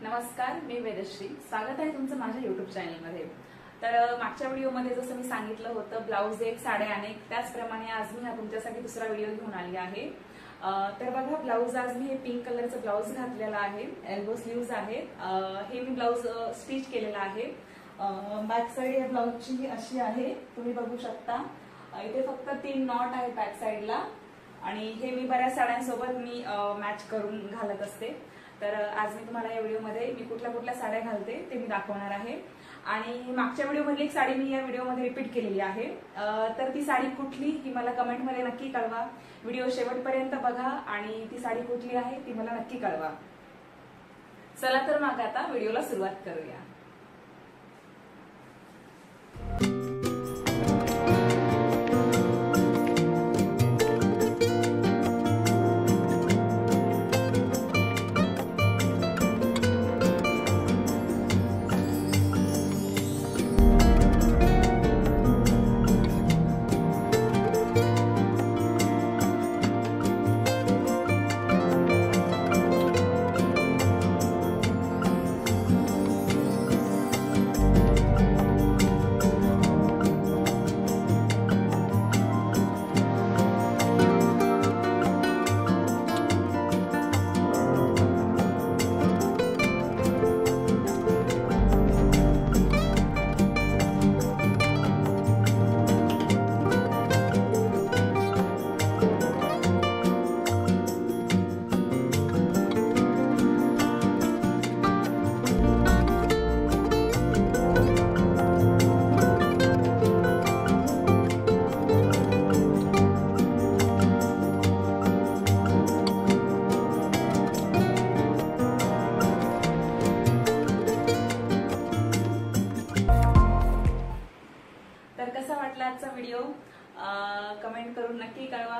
नमस्कार, मी वेदश्री. स्वागत आहे तुमचं माझ्या युट्यूब चॅनलमध्ये. तर मागच्या व्हिडिओमध्ये जसं मी सांगितलं होतं ब्लाऊज एक साड्या अनेक, त्याचप्रमाणे आज मी हा तुमच्यासाठी दुसरा व्हिडिओ घेऊन आली आहे. तर बघा, ब्लाऊज आज मी हे पिंक कलरचं ब्लाऊज घातलेला आहे. एल्बो स्लीव्ज आहे. हे मी ब्लाऊज स्टिच केलेला आहे. बॅक साइड या ब्लाऊजची अशी आहे, तुम्ही बघू शकता. इथे फक्त 3 नॉट आहेत बॅक साइडला आणि हे मी बऱ्याच साड्यांसोबत मी मॅच करून घालत असते. तर आज मी तुम्हाला या व्हिडिओमध्ये मी कुठल्या कुठल्या साड्या घालते ते मी दाखवणार आहे. आणि मागच्या व्हिडिओमधली एक साडी मी या व्हिडिओमध्ये रिपीट केलेली आहे. तर ती साडी कुठली ही मला कमेंटमध्ये नक्की कळवा. व्हिडिओ शेवटपर्यंत बघा आणि ती साडी कुठली आहे ती मला नक्की कळवा. चला तर मग आता व्हिडिओला सुरुवात करूया. तर कसा वाटला आजचा व्हिडिओ कमेंट करून नक्की कळवा.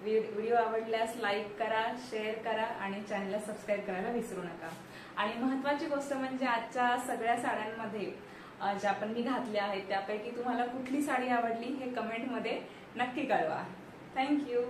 व्हिडिओ आवडल्यास लाईक करा, शेअर करा आणि चॅनलला सबस्क्राईब करायला विसरू नका. आणि महत्त्वाची गोष्ट म्हणजे आजच्या सगळ्या साड्यांमध्ये ज्या पण मी घातल्या आहेत त्यापैकी तुम्हाला कुठली साडी आवडली हे कमेंटमध्ये नक्की कळवा. थँक्यू.